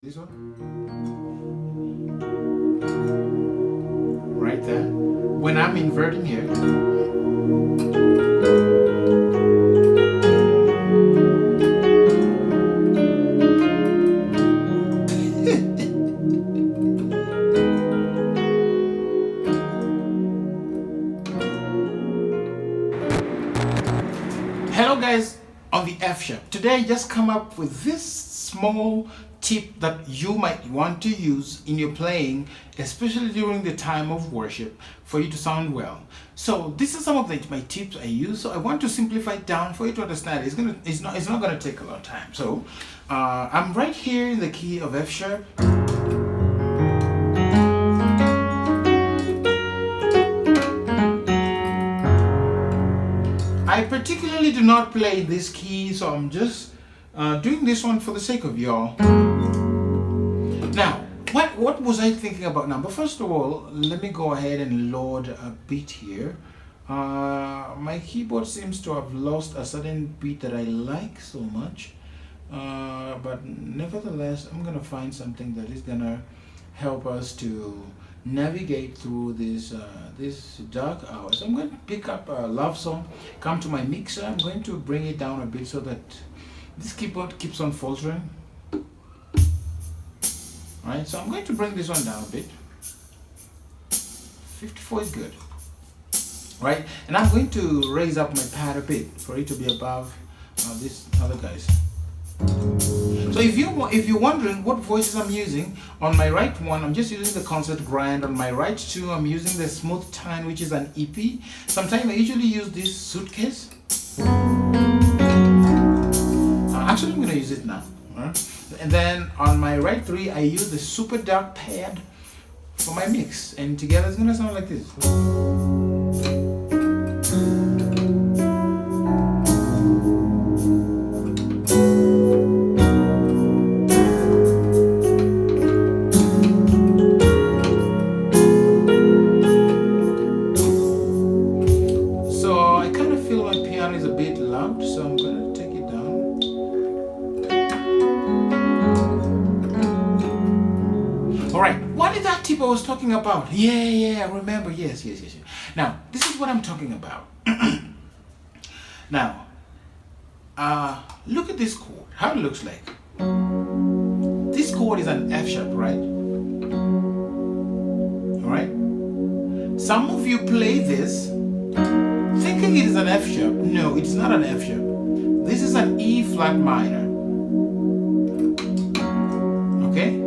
This one? Right there. When I'm inverting here. Hello guys on the F Sharp. Today I just come up with this small tip that you might want to use in your playing, especially during the time of worship, for you to sound well. So this is some of my tips I use. So I want to simplify it down for you to understand. It's not gonna take a lot of time. So I'm right here in the key of F Sharp. I particularly do not play this key, so I'm just doing this one for the sake of y'all. Now, what was I thinking about now? But first of all, let me go ahead and load a beat here. My keyboard seems to have lost a certain beat that I like so much. But nevertheless, I'm gonna find something that is gonna help us to navigate through this dark hours. I'm going to pick up a love song, come to my mixer. I'm going to bring it down a bit so that this keyboard keeps on faltering. Alright, so I'm going to bring this one down a bit. 54 is good. Right, and I'm going to raise up my pad a bit for it to be above this other guys. So if you're wondering what voices I'm using, on my right one I'm just using the concert grand. On my right two I'm using the smooth tine, which is an EP. Sometimes I usually use this suitcase. Actually I'm gonna use it now. And then on my right three I use the super dark pad for my mix, and together it's gonna sound like this. Is a bit loud, so I'm gonna take it down. Alright, what is that tip I was talking about? Yeah, I remember. Yes. Now, this is what I'm talking about. Now, look at this chord, how it looks like. This chord is an F sharp, right? Alright? Some of you play this thinking it is an F sharp. No, it's not an F sharp. This is an E flat minor. Okay?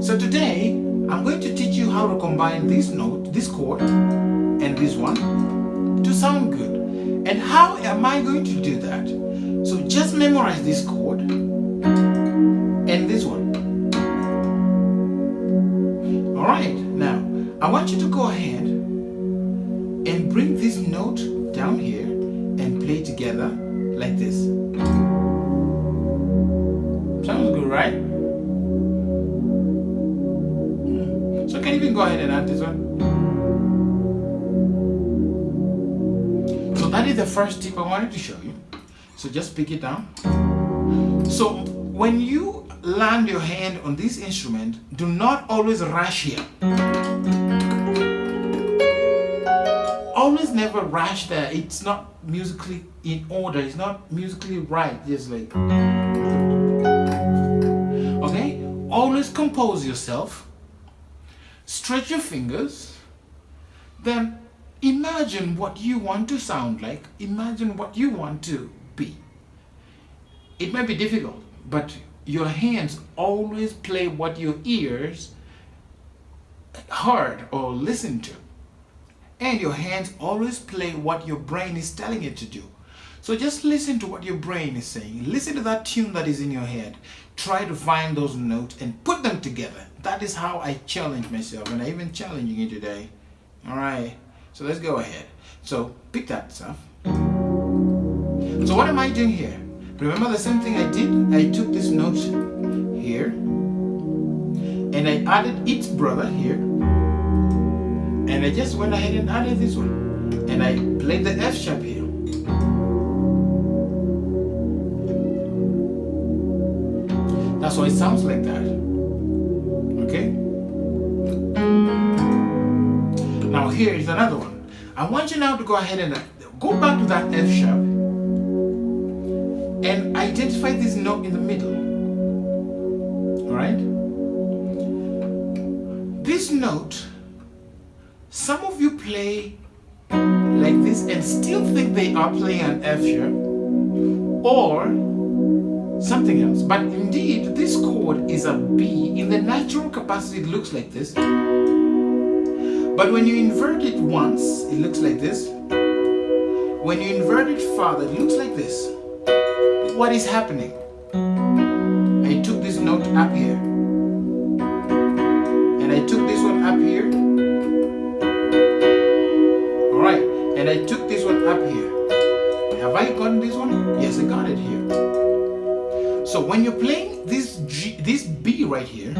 So today, I'm going to teach you how to combine this note, this chord, and this one to sound good. And how am I going to do that? So just memorize this chord and this one. Alright, now, I want you to go ahead and bring this note down here and play together like this. Sounds good, right? So can you even go ahead and add this one? So that is the first tip I wanted to show you. So just pick it down. So when you land your hand on this instrument, do not always rush here. Always never rush there. It's not musically in order. It's not musically right. Just like, okay? Always compose yourself. Stretch your fingers. Then imagine what you want to sound like. Imagine what you want to be. It might be difficult, but your hands always play what your ears heard or listened to. And your hands always play what your brain is telling it to do. So just listen to what your brain is saying. Listen to that tune that is in your head. Try to find those notes and put them together. That is how I challenge myself, and I even challenging you today. Alright, so let's go ahead. So pick that stuff. So what am I doing here? Remember the same thing I did? I took this note here and I added its brother here. And I just went ahead and added this one. And I played the F sharp here. That's why it sounds like that. here is another one. I want you now to go ahead and go back to that F sharp and identify this note in the middle. Alright? This note, some of you play like this and still think they are playing an F sharp or something else. But indeed, this chord is a B. In the natural capacity, it looks like this. But when you invert it once, it looks like this. When you invert it further, it looks like this. What is happening? I took this note up here. And I took this one up here. Alright. And I took this one up here. Have I gotten this one? Yes, I got it here. So when you're playing this B right here,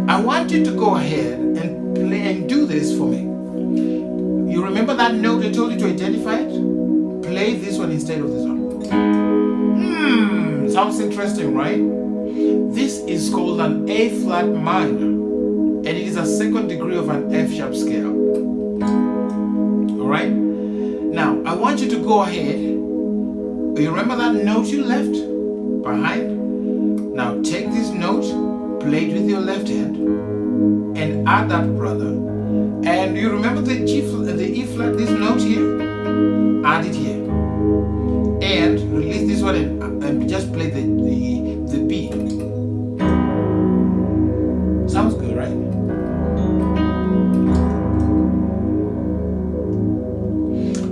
I want you to go ahead and play and do this for me. You remember that note I told you to identify it? Play this one instead of this one. Sounds interesting, right? This is called an A flat minor, and it is a second degree of an F sharp scale. Alright? Now, I want you to go ahead. You remember that note you left behind? Now take this note, play it with your left hand, and add that brother. And you remember the E flat, this note here? Add it here. And release this one and just play the B. Sounds good, right?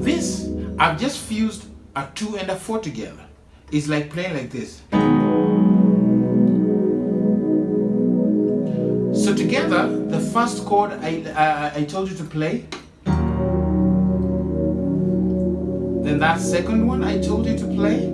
This, I've just fused a 2 and a 4 together. It's like playing like this. So together, the first chord I told you to play, then that second one I told you to play,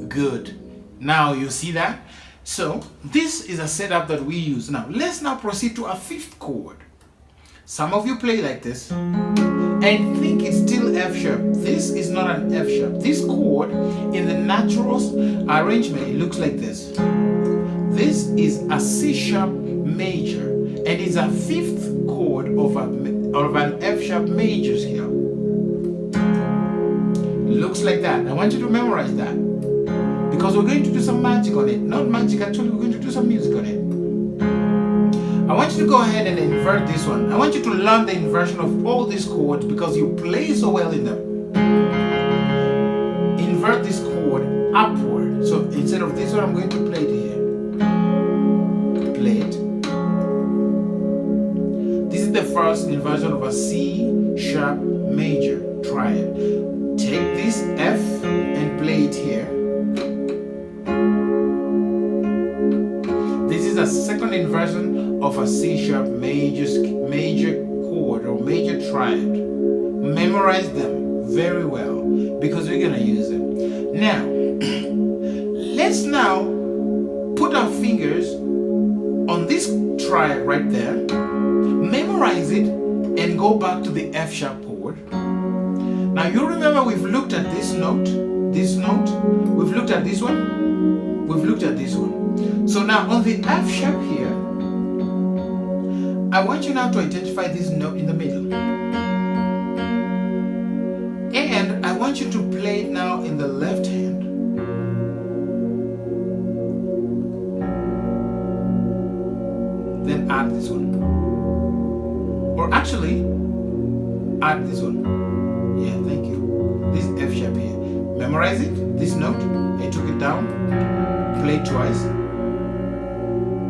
good. Now you see that? So this is a setup that we use. Now let's now proceed to a 5th chord. Some of you play like this and think it's still F sharp. This is not an F sharp. This chord in the natural arrangement, it looks like this. This is a C sharp major and it's a 5th chord of an F sharp major scale. Looks like that. I want you to memorize that because we're going to do some magic on it. Not magic, actually, we're going to do some music on it. I want you to go ahead and invert this one. I want you to learn the inversion of all these chords because you play so well in them. Invert this chord upward. So instead of this one, I'm going to play it here. Play it. This is the first inversion of a C sharp major triad. Take this F and play it here. This is a second inversion of a C sharp major chord or major triad. Memorize them very well because we're gonna use them. Now, let's now put our fingers on this triad right there, memorize it, and go back to the F sharp chord. Now you remember we've looked at this note, we've looked at this one, we've looked at this one. So now on the F sharp here, I want you now to identify this note in the middle. And I want you to play it now in the left hand. Then add this one. Or actually, add this one. Yeah, thank you. This F sharp here. Memorize it, this note. I took it down. Play it twice.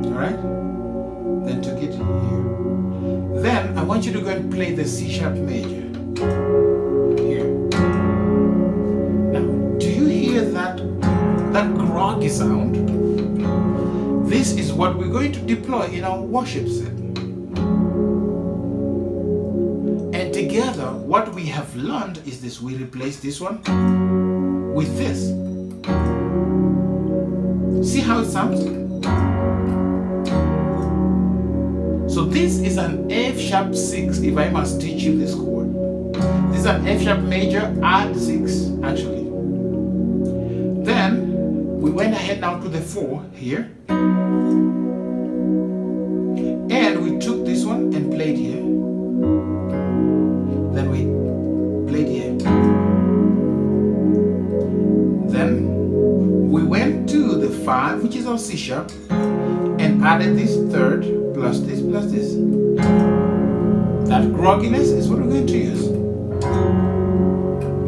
Alright? Then took it here. Then I want you to go and play the C sharp major. Here. Now, do you hear that groggy sound? This is what we're going to deploy in our worship set. And together, what we have learned is this. We replace this one with this. See how it sounds? So this is an F sharp 6 if I must teach you this chord. This is an F sharp major, add 6 actually. Then we went ahead now to the 4 here, and we took this one and played here. Then we played here. Then we went to the 5, which is our C sharp, and added this 3rd plus this plus this. That grogginess is what we're going to use.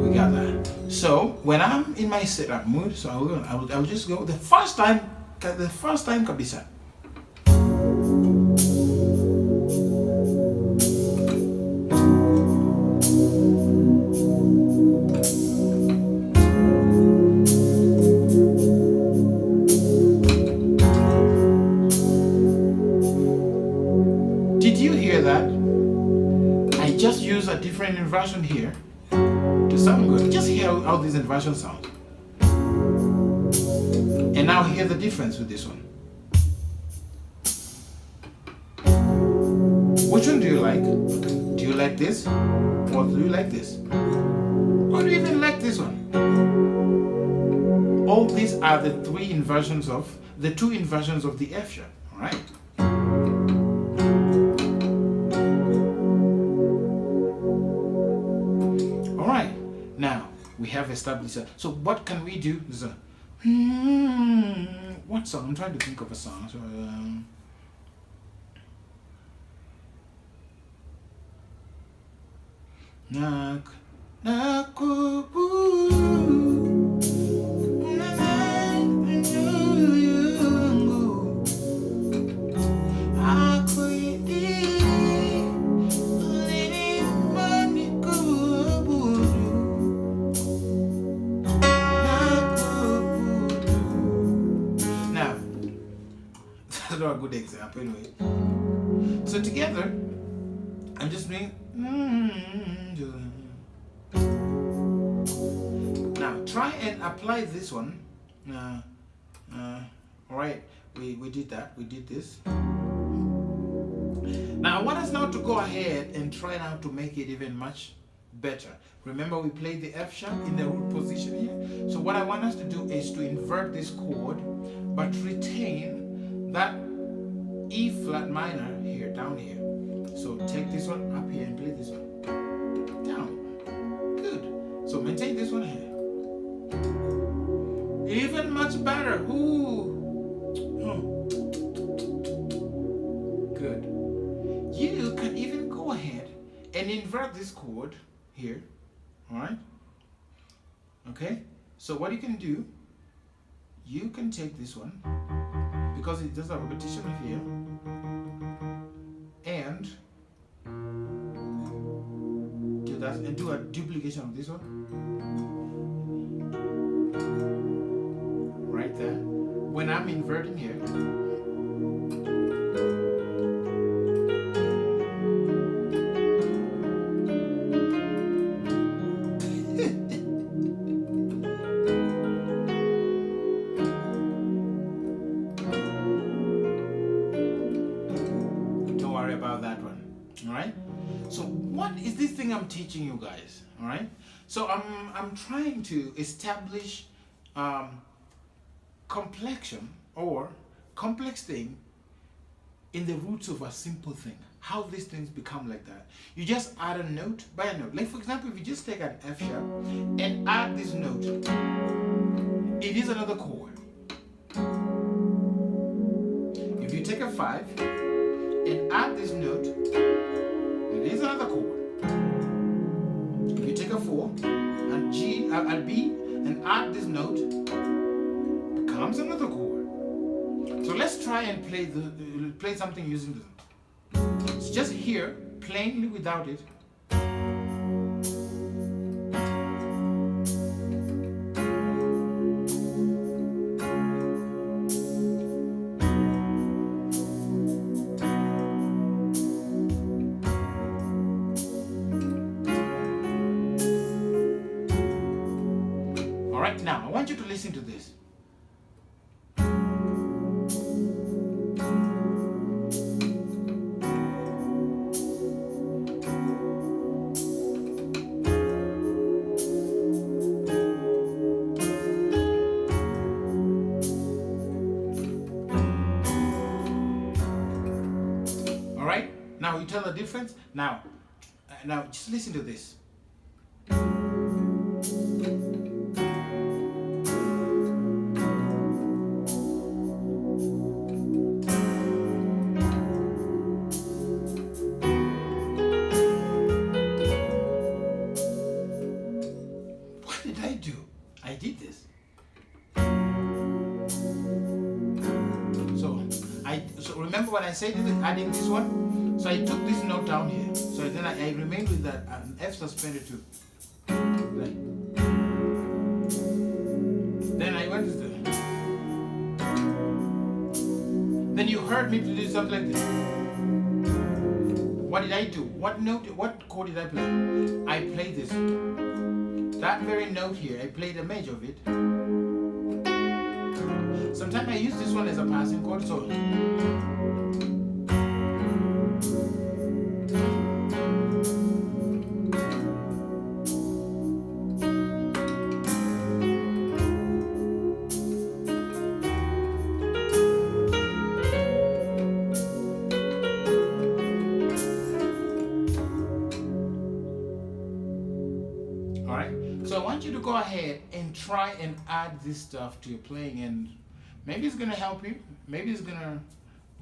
We got that. So when I'm in my setup mood, so I will just go the first time kabisa. Did you hear that? I just use a different inversion here to sound good. Just hear how these inversions sound. And now hear the difference with this one. Which one do you like? Do you like this? Or do you like this? Or do you even like this one? All these are the 2 inversions of the F sharp, alright? Alright, now we have established that. So what can we do? What song? I'm trying to think of a song. So, not a good example anyway. So together, I'm just doing. Now try and apply this one. All right, we did that. We did this. Now I want us now to go ahead and try now to make it even much better. Remember, we played the F sharp in the root position here. So what I want us to do is to invert this chord, but retain that E flat minor here, down here. So take this one up here and play this one down. Good. So maintain this one here. Even much better. Ooh. Good. You can even go ahead and invert this chord here. Alright? Okay? So what you can do, you can take this one, because it does a repetition here, and do that and do a duplication of this one right there. When I'm inverting here, I'm teaching you guys, all right? So I'm trying to establish complexion or complex thing in the roots of a simple thing. How these things become like that. You just add a note by a note. Like for example, if you just take an F sharp and add this note, it is another chord. If you take a 5 and add this note, it is another chord. If you take a 4 and B and add this note, it becomes another chord. So let's try and play something using this. It's just here, plainly without it. Alright, now I want you to listen to this. tell the difference? Now just listen to this. What did I do? I did this. So remember when I said adding this one? So I took this note down here. So then I remained with that F suspended too. Right. Then I went to the. Then you heard me do something like this. What did I do? What chord did I play? I played this. That very note here, I played a major of it. Sometimes I use this one as a passing chord, so. So I want you to go ahead and try and add this stuff to your playing, and maybe it's going to help you, maybe it's going to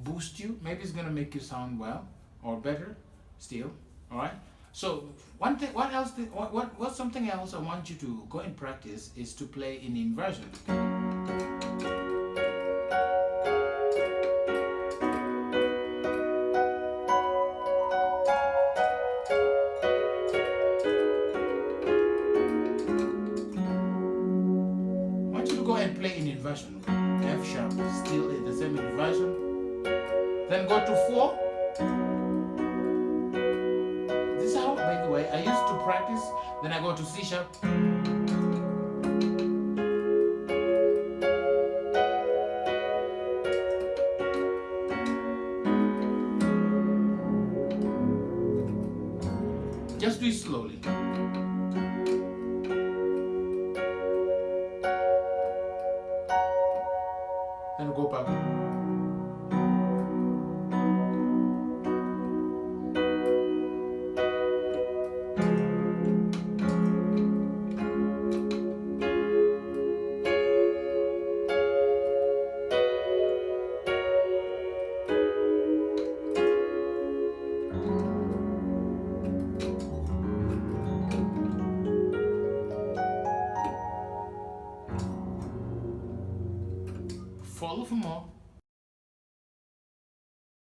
boost you, maybe it's going to make you sound well or better still. All right. So one thing, what's something else I want you to go and practice is to play in inversion. Go and play in inversion. F sharp, still in the same inversion. Then go to 4. This is how, by the way, I used to practice. Then I go to C sharp. Just do it slowly. Then go back. Follow for more.